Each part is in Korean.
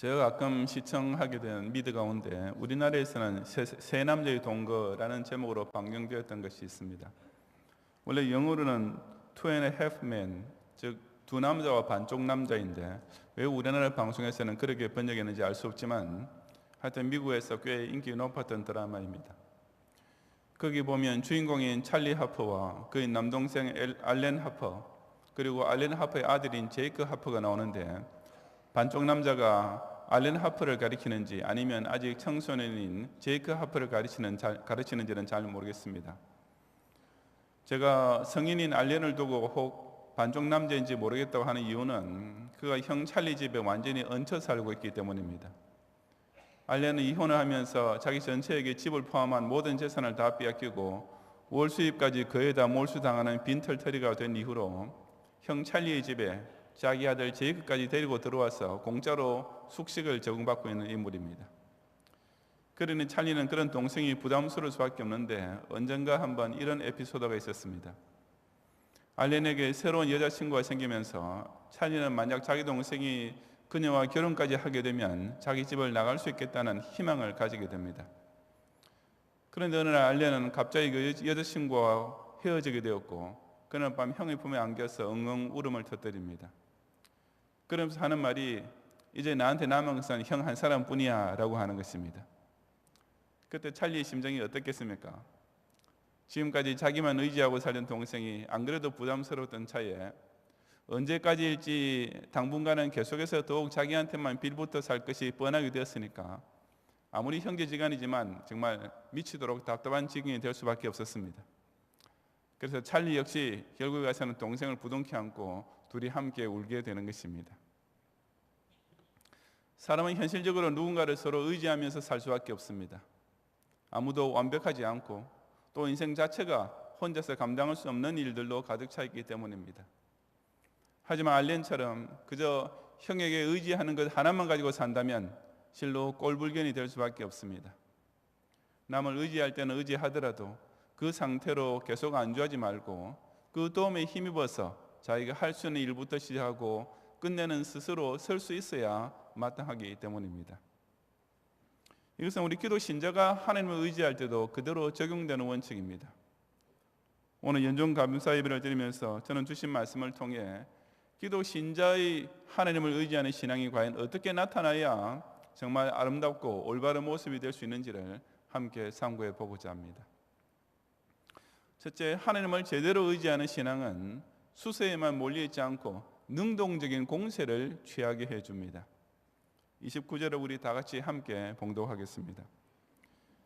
제가 가끔 시청하게 된 미드 가운데 우리나라에서는 세 남자의 동거라는 제목으로 방영되었던 것이 있습니다. 원래 영어로는 Two and a Half Men, 즉 두 남자와 반쪽 남자인데 왜 우리나라 방송에서는 그렇게 번역했는지 알 수 없지만 하여튼 미국에서 꽤 인기 높았던 드라마입니다. 거기 보면 주인공인 찰리 하퍼와 그의 남동생 알렌 하퍼, 그리고 알렌 하퍼의 아들인 제이크 하퍼가 나오는데 반쪽 남자가 알렌 하퍼를 가리키는지 아니면 아직 청소년인 제이크 하퍼를 가르치는지는 잘 모르겠습니다. 제가 성인인 알렌을 두고 혹 반쪽 남자인지 모르겠다고 하는 이유는 그가 형 찰리 집에 완전히 얹혀 살고 있기 때문입니다. 알렌은 이혼을 하면서 자기 전체에게 집을 포함한 모든 재산을 다 빼앗기고 월 수입까지 거의 다 몰수당하는 빈털터리가 된 이후로 형 찰리의 집에 자기 아들 제이크까지 데리고 들어와서 공짜로 숙식을 제공받고 있는 인물입니다. 그러니 찰리는 그런 동생이 부담스러울 수밖에 없는데 언젠가 한번 이런 에피소드가 있었습니다. 알렌에게 새로운 여자친구가 생기면서 찰리는 만약 자기 동생이 그녀와 결혼까지 하게 되면 자기 집을 나갈 수 있겠다는 희망을 가지게 됩니다. 그런데 어느 날 알렌은 갑자기 그 여자친구와 헤어지게 되었고 그는 밤 형의 품에 안겨서 엉엉 울음을 터뜨립니다. 그러면서 하는 말이 이제 나한테 남은 것은 형 한 사람뿐이야 라고 하는 것입니다. 그때 찰리의 심정이 어떻겠습니까? 지금까지 자기만 의지하고 살던 동생이 안 그래도 부담스러웠던 차에 언제까지일지 당분간은 계속해서 더욱 자기한테만 빌붙어 살 것이 뻔하게 되었으니까 아무리 형제지간이지만 정말 미치도록 답답한 지경이 될 수밖에 없었습니다. 그래서 찰리 역시 결국에 가서는 동생을 부둥켜 안고 둘이 함께 울게 되는 것입니다. 사람은 현실적으로 누군가를 서로 의지하면서 살 수밖에 없습니다. 아무도 완벽하지 않고 또 인생 자체가 혼자서 감당할 수 없는 일들로 가득 차 있기 때문입니다. 하지만 알렌처럼 그저 형에게 의지하는 것 하나만 가지고 산다면 실로 꼴불견이 될 수밖에 없습니다. 남을 의지할 때는 의지하더라도 그 상태로 계속 안주하지 말고 그 도움에 힘입어서 자기가 할 수 있는 일부터 시작하고 끝내는 스스로 설 수 있어야 마땅하기 때문입니다. 이것은 우리 기도 신자가 하나님을 의지할 때도 그대로 적용되는 원칙입니다. 오늘 연중 감사 예배를 드리면서 저는 주신 말씀을 통해 기도 신자의 하나님을 의지하는 신앙이 과연 어떻게 나타나야 정말 아름답고 올바른 모습이 될 수 있는지를 함께 참고해 보고자 합니다. 첫째, 하나님을 제대로 의지하는 신앙은 수세에만 몰려있지 않고 능동적인 공세를 취하게 해줍니다. 29절을 우리 다 같이 함께 봉독하겠습니다.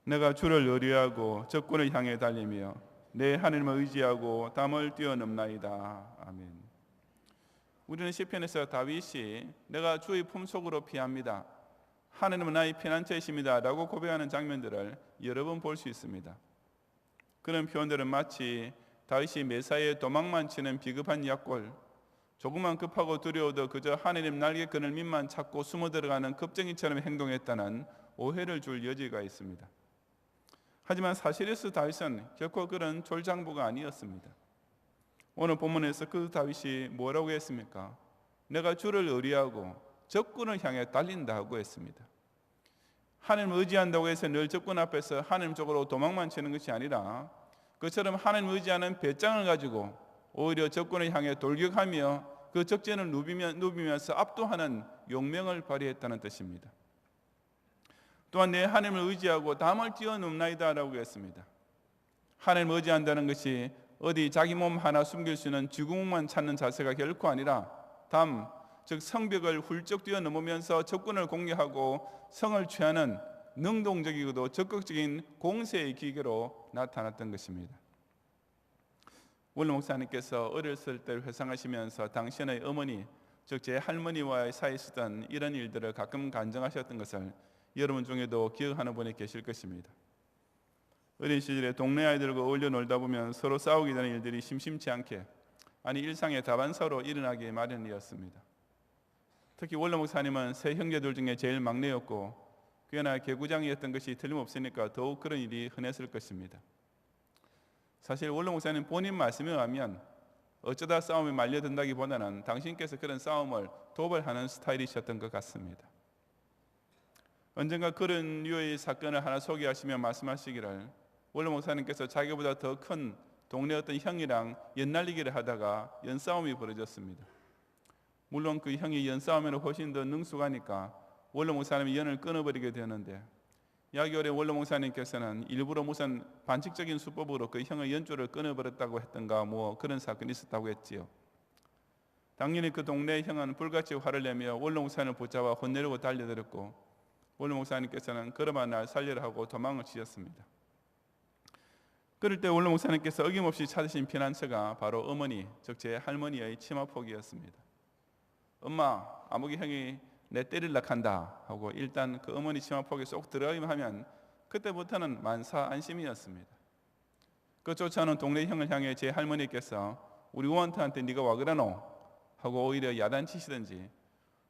내가 주를 의뢰하고 적군을 향해 달리며 내 하나님을 의지하고 담을 뛰어넘나이다. 아멘. 우리는 시편에서 다윗이 내가 주의 품속으로 피합니다, 하나님은 나의 피난처이십니다 라고 고백하는 장면들을 여러 번 볼 수 있습니다. 그런 표현들은 마치 다윗이 매사에 도망만 치는 비급한 약골, 조금만 급하고 두려워도 그저 하나님 날개끈을 밑만 찾고 숨어 들어가는 겁쟁이처럼 행동했다는 오해를 줄 여지가 있습니다. 하지만 사실에서 다윗은 결코 그런 졸장부가 아니었습니다. 오늘 본문에서 그 다윗이 뭐라고 했습니까? 내가 주를 의뢰하고 적군을 향해 달린다고 했습니다. 하나님을 의지한다고 해서 늘 적군 앞에서 하나님 쪽으로 도망만 치는 것이 아니라 그처럼 하나님을 의지하는 배짱을 가지고 오히려 적군을 향해 돌격하며 그 적진을 누비면서 압도하는 용맹을 발휘했다는 뜻입니다. 또한 내 하나님을 의지하고 담을 뛰어넘나이다 라고 했습니다. 하나님을 의지한다는 것이 어디 자기 몸 하나 숨길 수 있는 쥐구멍만 찾는 자세가 결코 아니라 담, 즉 성벽을 훌쩍 뛰어넘으면서 적군을 공격하고 성을 취하는 능동적이고도 적극적인 공세의 기계로 나타났던 것입니다. 원로 목사님께서 어렸을 때 회상하시면서 당신의 어머니, 즉 제 할머니와의 사이에 있었던 이런 일들을 가끔 간증하셨던 것을 여러분 중에도 기억하는 분이 계실 것입니다. 어린 시절에 동네 아이들과 어울려 놀다 보면 서로 싸우게 되는 일들이 심심치 않게, 아니 일상의 다반사로 일어나기 마련이었습니다. 특히 원로 목사님은 세 형제들 중에 제일 막내였고 꽤나 개구장이었던 것이 틀림없으니까 더욱 그런 일이 흔했을 것입니다. 사실 원로 목사님 본인 말씀에 의하면 어쩌다 싸움에 말려든다기보다는 당신께서 그런 싸움을 도발하는 스타일이셨던 것 같습니다. 언젠가 그런 류의 사건을 하나 소개하시며 말씀하시기를 원로 목사님께서 자기보다 더 큰 동네 어떤 형이랑 연날리기를 하다가 연싸움이 벌어졌습니다. 물론 그 형이 연싸움에는 훨씬 더 능숙하니까 원로 목사님이 연을 끊어버리게 되는데 약 2개월에 원로 목사님께서는 일부러 무슨 반칙적인 수법으로 그 형의 연줄을 끊어버렸다고 했던가 뭐 그런 사건이 있었다고 했지요. 당연히 그 동네 형은 불같이 화를 내며 원로 목사님을 붙잡아 혼내려고 달려들었고 원로 목사님께서는 걸어만 날 살려라 하고 도망을 치셨습니다. 그럴 때 원로 목사님께서 어김없이 찾으신 피난처가 바로 어머니, 즉 제 할머니의 치마폭이었습니다. 엄마, 아무개 형이 내 때릴라 한다 하고 일단 그 어머니 치마폭에 쏙 들어가기만 하면 그때부터는 만사안심이었습니다. 그 쫓아오는 동네 형을 향해 제 할머니께서 우리 원터한테 네가 와 그러노 하고 오히려 야단치시든지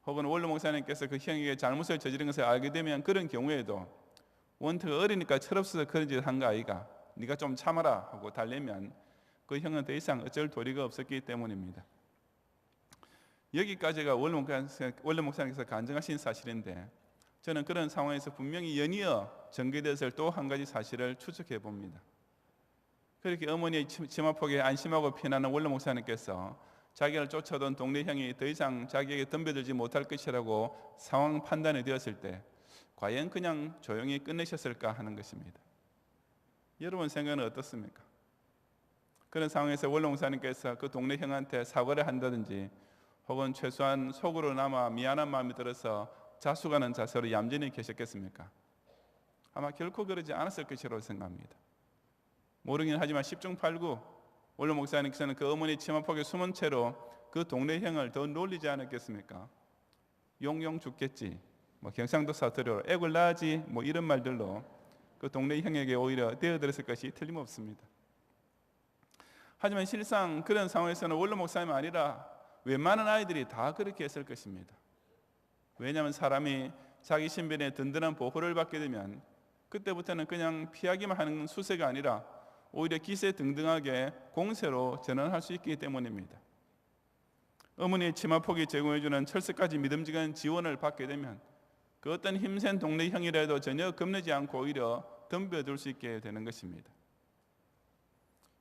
혹은 원로 목사님께서 그 형에게 잘못을 저지른 것을 알게 되면 그런 경우에도 원터가 어리니까 철없어서 그런 짓을 한 거 아이가 네가 좀 참아라 하고 달래면 그 형은 더 이상 어쩔 도리가 없었기 때문입니다. 여기까지가 원로 목사님께서 간증하신 사실인데 저는 그런 상황에서 분명히 연이어 전개되었을 또 한 가지 사실을 추측해 봅니다. 그렇게 어머니의 치마폭에 안심하고 피난하는 원로 목사님께서 자기를 쫓아오던 동네 형이 더 이상 자기에게 덤벼들지 못할 것이라고 상황 판단이 되었을 때 과연 그냥 조용히 끝내셨을까 하는 것입니다. 여러분 생각은 어떻습니까? 그런 상황에서 원로 목사님께서 그 동네 형한테 사과를 한다든지 혹은 최소한 속으로나마 미안한 마음이 들어서 자수하는 자세로 얌전히 계셨겠습니까? 아마 결코 그러지 않았을 것이라고 생각합니다. 모르긴 하지만 10중 8구 원로 목사님께서는 그 어머니 치마폭에 숨은 채로 그 동네 형을 더 놀리지 않았겠습니까? 용용 죽겠지, 뭐 경상도 사투리로 애굴 나지 뭐 이런 말들로 그 동네 형에게 오히려 대어들었을 것이 틀림없습니다. 하지만 실상 그런 상황에서는 원로 목사님 아니라 웬만한 아이들이 다 그렇게 했을 것입니다. 왜냐하면 사람이 자기 신변에 든든한 보호를 받게 되면 그때부터는 그냥 피하기만 하는 수세가 아니라 오히려 기세등등하게 공세로 전환할 수 있기 때문입니다. 어머니의 치마폭이 제공해주는 철석까지 믿음직한 지원을 받게 되면 그 어떤 힘센 동네 형이라도 전혀 겁내지 않고 오히려 덤벼들 수 있게 되는 것입니다.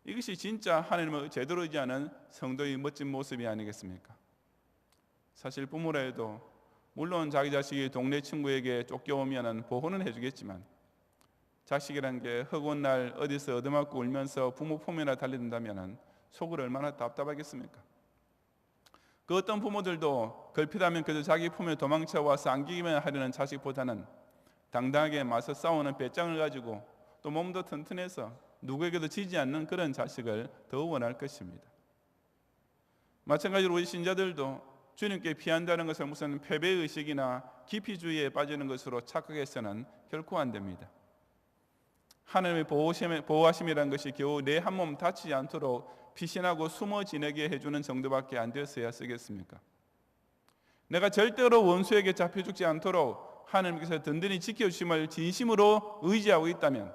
이것이 진짜 하나님을 제대로 의지하는 성도의 멋진 모습이 아니겠습니까? 사실 부모라 해도 물론 자기 자식이 동네 친구에게 쫓겨오면 보호는 해주겠지만 자식이란 게 허구한 날 어디서 얻어맞고 울면서 부모 품에나 달려든다면 속을 얼마나 답답하겠습니까? 그 어떤 부모들도 걸핏하면 그저 자기 품에 도망쳐와서 안기기만 하려는 자식보다는 당당하게 맞서 싸우는 배짱을 가지고 또 몸도 튼튼해서 누구에게도 지지 않는 그런 자식을 더 원할 것입니다. 마찬가지로 우리 신자들도 주님께 피한다는 것을 무슨 패배의식이나 기피주의에 빠지는 것으로 착각해서는 결코 안 됩니다. 하나님의 보호하심이라는 것이 겨우 내 한 몸 다치지 않도록 피신하고 숨어 지내게 해주는 정도밖에 안 되었어야 쓰겠습니까? 내가 절대로 원수에게 잡혀 죽지 않도록 하나님께서 든든히 지켜주심을 진심으로 의지하고 있다면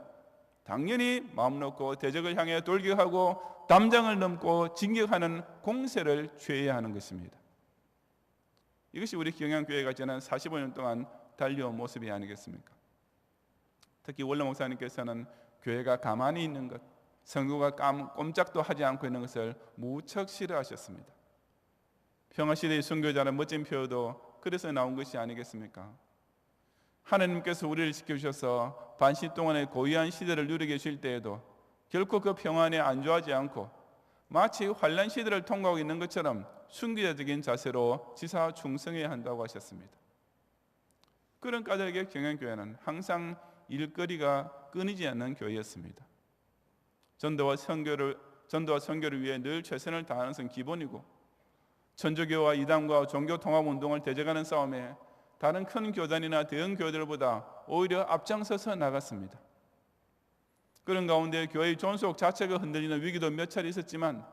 당연히 마음 놓고 대적을 향해 돌격하고 담장을 넘고 진격하는 공세를 취해야 하는 것입니다. 이것이 우리 경양교회가 지난 45년 동안 달려온 모습이 아니겠습니까? 특히 원로 목사님께서는 교회가 가만히 있는 것, 성도가 꼼짝도 하지 않고 있는 것을 무척 싫어하셨습니다. 평화시대의 순교자는 멋진 표어도 그래서 나온 것이 아니겠습니까? 하나님께서 우리를 지켜주셔서 반시 동안의 고귀한 시대를 누리게 해주실 때에도 결코 그 평안에 안주하지 않고 마치 환난 시대를 통과하고 있는 것처럼 순교자적인 자세로 지사 충성해야 한다고 하셨습니다. 그런 까닭에 경양교회는 항상 일거리가 끊이지 않는 교회였습니다. 전도와 선교를 위해 늘 최선을 다하는 것은 기본이고 천주교와 이단과 종교통합운동을 대적하는 싸움에 다른 큰 교단이나 대형 교회들보다 오히려 앞장서서 나갔습니다. 그런 가운데 교회의 존속 자체가 흔들리는 위기도 몇 차례 있었지만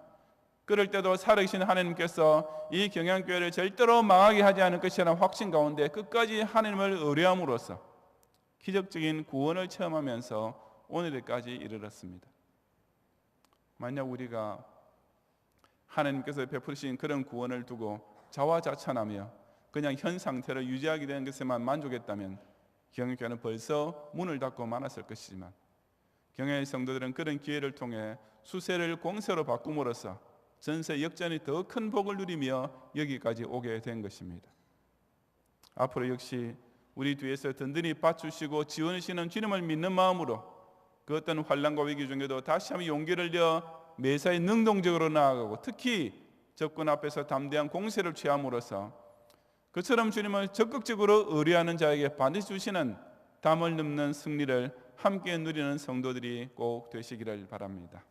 그럴 때도 살아계신 하나님께서 이 경양교회를 절대로 망하게 하지 않을 것이라는 확신 가운데 끝까지 하나님을 의뢰함으로써 기적적인 구원을 체험하면서 오늘까지 이르렀습니다. 만약 우리가 하나님께서 베푸신 그런 구원을 두고 자화자찬하며 그냥 현 상태를 유지하게 되는 것에만 만족했다면 경영교회는 벌써 문을 닫고 말았을 것이지만 경영의 성도들은 그런 기회를 통해 수세를 공세로 바꿈으로써 전세 역전이 더 큰 복을 누리며 여기까지 오게 된 것입니다. 앞으로 역시 우리 뒤에서 든든히 받주시고 지원하시는 주님을 믿는 마음으로 그 어떤 환난과 위기 중에도 다시 한번 용기를 내어 매사에 능동적으로 나아가고 특히 적군 앞에서 담대한 공세를 취함으로써 그처럼 주님을 적극적으로 의뢰하는 자에게 반드시 주시는 담을 넘는 승리를 함께 누리는 성도들이 꼭 되시기를 바랍니다.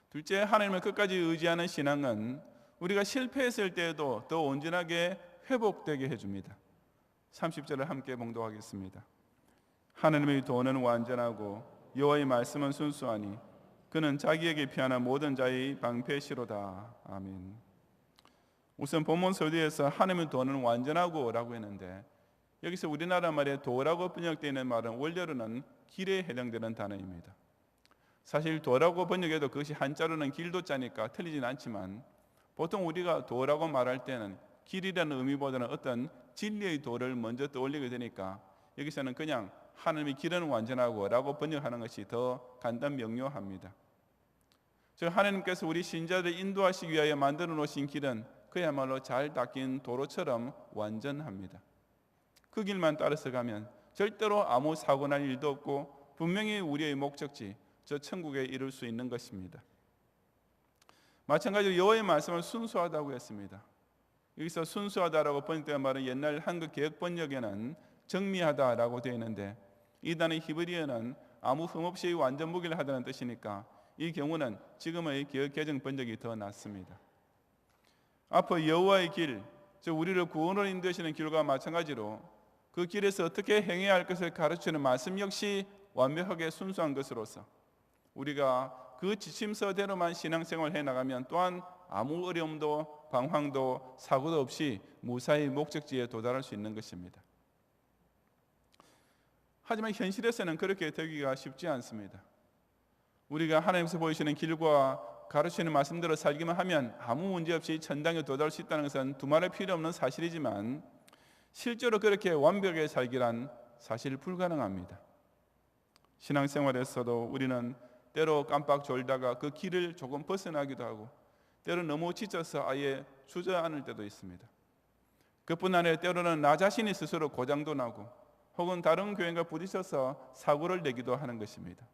둘째, 하나님을 끝까지 의지하는 신앙은 우리가 실패했을 때에도 더 온전하게 회복되게 해줍니다. 30절을 함께 봉독하겠습니다. 하나님의 도는 완전하고 여호와의 말씀은 순수하니 그는 자기에게 피하는 모든 자의 방패시로다. 아멘. 우선 본문 서두에서 하나님의 도는 완전하고 라고 했는데 여기서 우리나라 말에 도라고 번역되어 있는 말은 원래로는 길에 해당되는 단어입니다. 사실 도라고 번역해도 그것이 한자로는 길도자니까 틀리진 않지만 보통 우리가 도라고 말할 때는 길이라는 의미보다는 어떤 진리의 도를 먼저 떠올리게 되니까 여기서는 그냥 하나님의 길은 완전하고 라고 번역하는 것이 더 간단 명료합니다. 즉 하나님께서 우리 신자들을 인도하시기 위하여 만들어 놓으신 길은 그야말로 잘 닦인 도로처럼 완전합니다. 그 길만 따라서 가면 절대로 아무 사고 날 일도 없고 분명히 우리의 목적지 저 천국에 이룰 수 있는 것입니다. 마찬가지로 여호와의 말씀은 순수하다고 했습니다. 여기서 순수하다라고 번역된 말은 옛날 한국 개역 번역에는 정미하다라고 되어 있는데 이 단어 히브리어는 아무 흠 없이 완전 무결하다는 뜻이니까 이 경우는 지금의 개역 개정 번역이 더 낫습니다. 앞으로 여호와의 길, 즉 우리를 구원으로 인도하시는 길과 마찬가지로 그 길에서 어떻게 행해야 할 것을 가르치는 말씀 역시 완벽하게 순수한 것으로서 우리가 그 지침서대로만 신앙생활을 해나가면 또한 아무 어려움도 방황도 사고도 없이 무사히 목적지에 도달할 수 있는 것입니다. 하지만 현실에서는 그렇게 되기가 쉽지 않습니다. 우리가 하나님께서 보이시는 길과 가르치는 말씀대로 살기만 하면 아무 문제 없이 천당에 도달할 수 있다는 것은 두말할 필요 없는 사실이지만 실제로 그렇게 완벽하게 살기란 사실 불가능합니다. 신앙생활에서도 우리는 때로 깜빡 졸다가 그 길을 조금 벗어나기도 하고 때로 너무 지쳐서 아예 주저앉을 때도 있습니다. 그뿐 아니라 때로는 나 자신이 스스로 고장도 나고 혹은 다른 교인과 부딪혀서 사고를 내기도 하는 것입니다.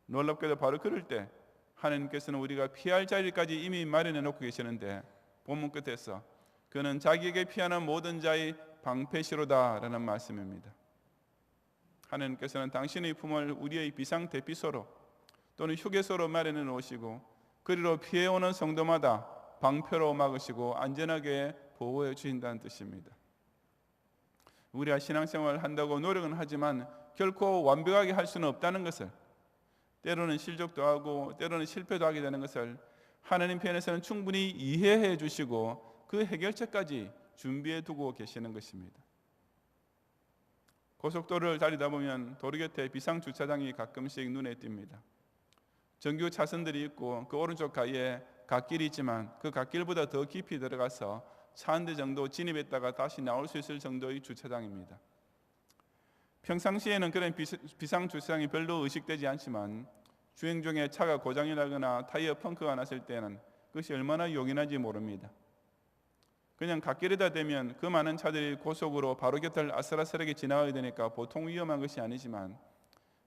놀랍게도 바로 그럴 때 하나님께서는 우리가 피할 자리까지 이미 마련해 놓고 계시는데 본문 끝에서 그는 자기에게 피하는 모든 자의 방패시로다라는 말씀입니다. 하나님께서는 당신의 품을 우리의 비상대피소로 또는 휴게소로 마련해 놓으시고 그리로 피해오는 성도마다 방패로 막으시고 안전하게 보호해 주신다는 뜻입니다. 우리가 신앙생활을 한다고 노력은 하지만 결코 완벽하게 할 수는 없다는 것을, 때로는 실족도 하고 때로는 실패도 하게 되는 것을 하나님 편에서는 충분히 이해해 주시고 그 해결책까지 준비해 두고 계시는 것입니다. 고속도로를 달리다 보면 도로 곁에 비상주차장이 가끔씩 눈에 띕니다. 정규 차선들이 있고 그 오른쪽 가에 갓길이 있지만 그 갓길보다 더 깊이 들어가서 차 한 대 정도 진입했다가 다시 나올 수 있을 정도의 주차장입니다. 평상시에는 그런 비상주차장이 별로 의식되지 않지만 주행 중에 차가 고장이 나거나 타이어 펑크가 났을 때는 그것이 얼마나 요긴한지 모릅니다. 그냥 갓길에다 대면 그 많은 차들이 고속으로 바로 곁을 아슬아슬하게 지나가야 되니까 보통 위험한 것이 아니지만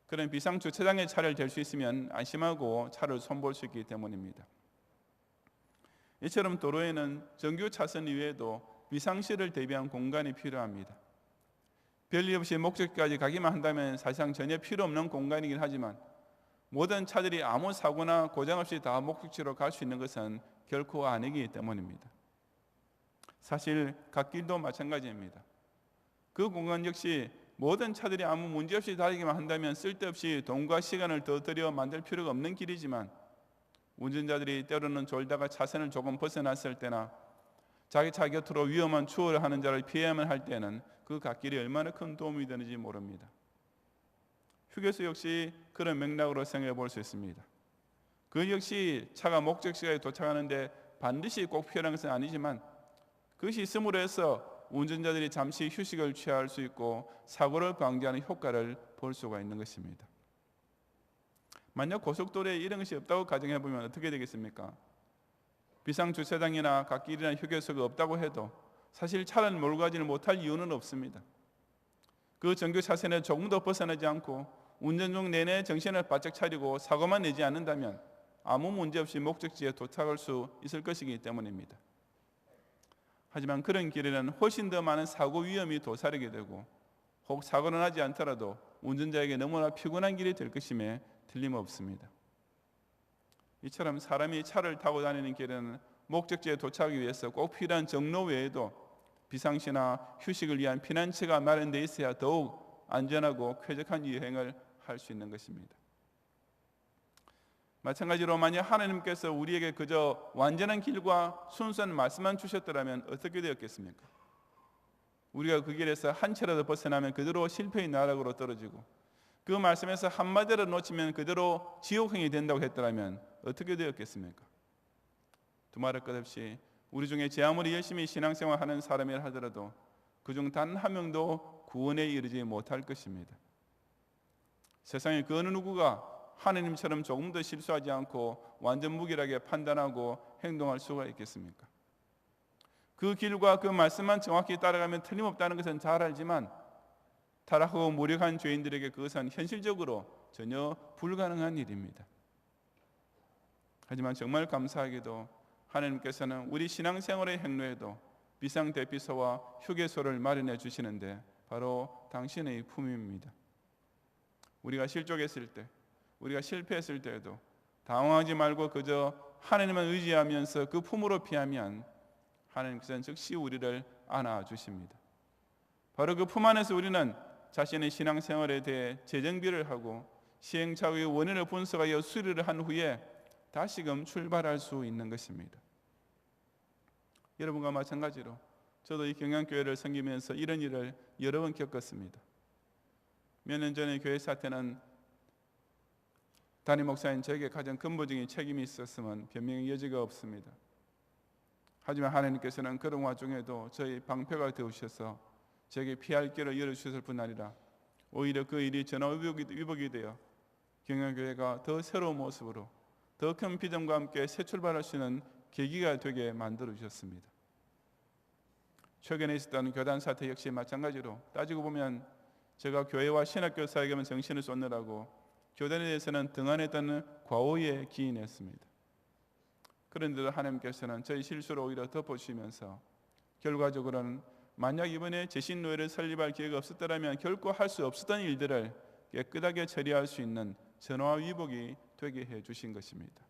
그런 비상주차장에 차를 댈 수 있으면 안심하고 차를 손볼 수 있기 때문입니다. 이처럼 도로에는 정규 차선 이외에도 비상시를 대비한 공간이 필요합니다. 별일 없이 목적지까지 가기만 한다면 사실상 전혀 필요 없는 공간이긴 하지만 모든 차들이 아무 사고나 고장 없이 다 목적지로 갈 수 있는 것은 결코 아니기 때문입니다. 사실 갓길도 마찬가지입니다. 그 공간 역시 모든 차들이 아무 문제 없이 다니기만 한다면 쓸데없이 돈과 시간을 더 들여 만들 필요가 없는 길이지만 운전자들이 때로는 졸다가 차선을 조금 벗어났을 때나 자기 차 곁으로 위험한 추월을 하는 자를 피해야만 할 때는 그 갓길이 얼마나 큰 도움이 되는지 모릅니다. 휴게소 역시 그런 맥락으로 생각해 볼 수 있습니다. 그 역시 차가 목적지에 도착하는데 반드시 꼭 필요한 것은 아니지만 그것이 있음으로 해서 운전자들이 잠시 휴식을 취할 수 있고 사고를 방지하는 효과를 볼 수가 있는 것입니다. 만약 고속도로에 이런 것이 없다고 가정해 보면 어떻게 되겠습니까? 비상주차장이나 갓길이나 휴게소가 없다고 해도 사실 차를 몰고 가지는 못할 이유는 없습니다. 그 정규 차선에 조금도 벗어나지 않고 운전 중 내내 정신을 바짝 차리고 사고만 내지 않는다면 아무 문제 없이 목적지에 도착할 수 있을 것이기 때문입니다. 하지만 그런 길에는 훨씬 더 많은 사고 위험이 도사리게 되고 혹 사고는 나지 않더라도 운전자에게 너무나 피곤한 길이 될 것임에 틀림없습니다. 이처럼 사람이 차를 타고 다니는 길에는 목적지에 도착하기 위해서 꼭 필요한 정로 외에도 비상시나 휴식을 위한 피난처가 마련되어 있어야 더욱 안전하고 쾌적한 여행을 할 수 있는 것입니다. 마찬가지로 만약 하나님께서 우리에게 그저 완전한 길과 순수한 말씀만 주셨더라면 어떻게 되었겠습니까? 우리가 그 길에서 한 채라도 벗어나면 그대로 실패의 나락으로 떨어지고 그 말씀에서 한마디를 놓치면 그대로 지옥행이 된다고 했더라면 어떻게 되었겠습니까? 두말할 것 없이 우리 중에 제 아무리 열심히 신앙생활하는 사람이라 하더라도 그중 단 한 명도 구원에 이르지 못할 것입니다. 세상에 그 어느 누구가 하느님처럼 조금 더 실수하지 않고 완전 무결하게 판단하고 행동할 수가 있겠습니까? 그 길과 그 말씀만 정확히 따라가면 틀림없다는 것은 잘 알지만 타락하고 무력한 죄인들에게 그것은 현실적으로 전혀 불가능한 일입니다. 하지만 정말 감사하게도 하나님께서는 우리 신앙생활의 행로에도 비상대피소와 휴게소를 마련해 주시는데 바로 당신의 품입니다. 우리가 실족했을 때, 우리가 실패했을 때에도 당황하지 말고 그저 하나님만 의지하면서 그 품으로 피하면 하나님께서는 즉시 우리를 안아주십니다. 바로 그 품 안에서 우리는 자신의 신앙생활에 대해 재정비를 하고 시행착오의 원인을 분석하여 수리를 한 후에 다시금 출발할 수 있는 것입니다. 여러분과 마찬가지로 저도 이 경양교회를 섬기면서 이런 일을 여러 번 겪었습니다. 몇 년 전에 교회 사태는 담임 목사인 저에게 가장 근본적인 책임이 있었으면 변명의 여지가 없습니다. 하지만 하나님께서는 그런 와중에도 저희 방패가 되어주셔서 저에게 피할 길을 열어주셨을 뿐 아니라 오히려 그 일이 전화위복이 되어 경양교회가 더 새로운 모습으로 더 큰 비전과 함께 새 출발할 수 있는 계기가 되게 만들어 주셨습니다. 최근에 있었던 교단 사태 역시 마찬가지로 따지고 보면 제가 교회와 신학교 사역에만 정신을 쏟느라고 교단에 대해서는 등한했다는 과오에 기인했습니다. 그런데도 하나님께서는 저희 실수를 오히려 덮어주시면서 결과적으로는 만약 이번에 재신노예를 설립할 기회가 없었더라면 결코 할 수 없었던 일들을 깨끗하게 처리할 수 있는 전화위복이 되게 해주신 것입니다.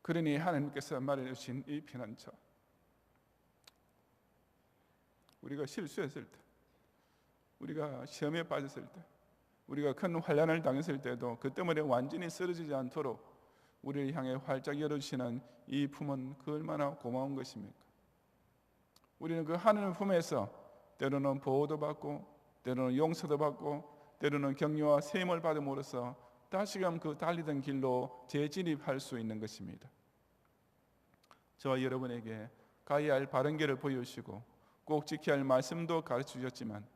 그러니 하나님께서 말해주신 이 피난처, 우리가 실수했을 때, 우리가 시험에 빠졌을 때, 우리가 큰 환난을 당했을 때도 그 때문에 완전히 쓰러지지 않도록 우리를 향해 활짝 열어주시는 이 품은 그 얼마나 고마운 것입니까? 우리는 그 하나님의 품에서 때로는 보호도 받고 때로는 용서도 받고 때로는 격려와 세임을 받음으로써 다시금 그 달리던 길로 재진입할 수 있는 것입니다. 저와 여러분에게 가야 할 바른 길을 보여주시고 꼭 지켜야 할 말씀도 가르쳐 주셨지만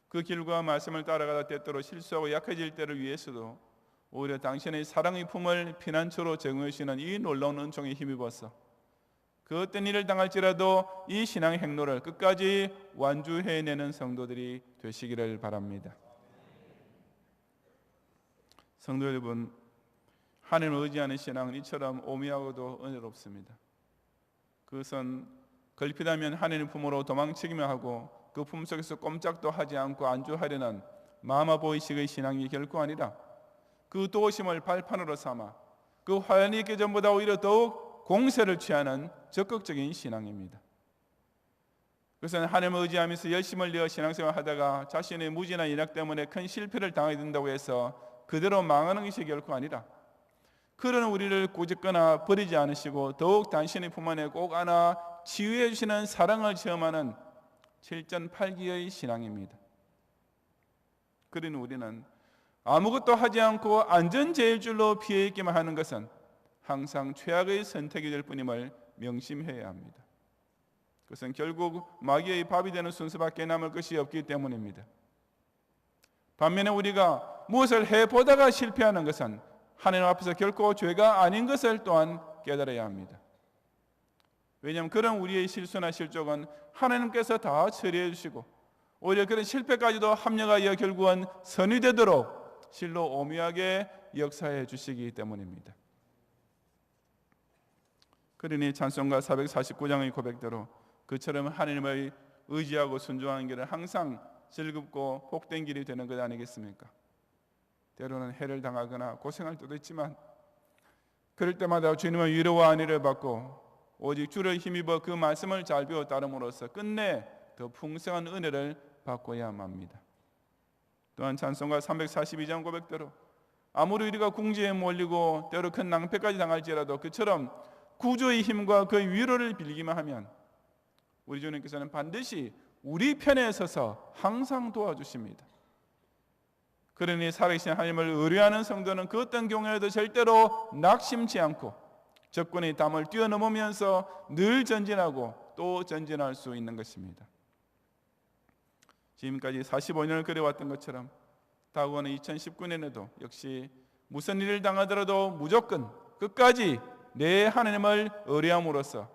그 길과 말씀을 따라가다 때때로 실수하고 약해질 때를 위해서도 오히려 당신의 사랑의 품을 피난처로 제공해 주시는 이 놀라운 은총에 힘입어서 그 어떤 일을 당할지라도 이 신앙의 행로를 끝까지 완주해내는 성도들이 되시기를 바랍니다. 성도 여러분, 하나님을 의지하는 신앙은 이처럼 오묘하고도 은혜롭습니다. 그것은 걸핏하면 하나님 품으로 도망치기만 하고 그 품 속에서 꼼짝도 하지 않고 안주하려는 마마보이식의 신앙이 결코 아니라 그 도심을 발판으로 삼아 그 환란이 있기 전보다 오히려 더욱 공세를 취하는 적극적인 신앙입니다. 그것은 하나님을 의지하면서 열심을 내어 신앙생활을 하다가 자신의 무지나 인악 때문에 큰 실패를 당하게 된다고 해서 그대로 망하는 것이 결코 아니라 그런 우리를 꾸짖거나 버리지 않으시고 더욱 당신의 품 안에 꼭 안아 치유해 주시는 사랑을 체험하는 7전팔기의 신앙입니다. 그러니 우리는 아무것도 하지 않고 안전제일줄로 피해 있기만 하는 것은 항상 최악의 선택이 될 뿐임을 명심해야 합니다. 그것은 결국 마귀의 밥이 되는 순서밖에 남을 것이 없기 때문입니다. 반면에 우리가 무엇을 해보다가 실패하는 것은 하나님 앞에서 결코 죄가 아닌 것을 또한 깨달아야 합니다. 왜냐하면 그런 우리의 실수나 실족은 하나님께서 다 처리해 주시고 오히려 그런 실패까지도 합력하여 결국은 선이 되도록 실로 오묘하게 역사해 주시기 때문입니다. 그러니 찬송가 449장의 고백대로 그처럼 하나님을 의지하고 순종하는 길은 항상 즐겁고 복된 길이 되는 것 아니겠습니까? 때로는 해를 당하거나 고생할 때도 있지만 그럴 때마다 주님의 위로와 안위를 받고 오직 주를 힘입어 그 말씀을 잘 배워 따름으로써 끝내 더 풍성한 은혜를 받고야 합니다. 또한 찬송가 342장 고백대로 아무리 우리가 궁지에 몰리고 때로 큰 낭패까지 당할지라도 그처럼 구주의 힘과 그 위로를 빌기만 하면 우리 주님께서는 반드시 우리 편에 서서 항상 도와주십니다. 그러니 살아계신 하나님을 의뢰하는 성도는 그 어떤 경우에도 절대로 낙심치 않고 적군의 담을 뛰어넘으면서 늘 전진하고 또 전진할 수 있는 것입니다. 지금까지 45년을 그려왔던 것처럼 다가오는 2019년에도 역시 무슨 일을 당하더라도 무조건 끝까지 내 하나님을 의뢰함으로써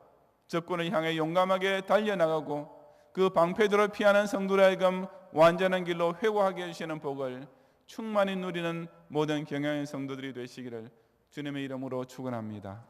적군을 향해 용감하게 달려나가고 그 방패대로 피하는 성도로 하여금 완전한 길로 회고하게 해주시는 복을 충만히 누리는 모든 경영의 성도들이 되시기를 주님의 이름으로 축원합니다.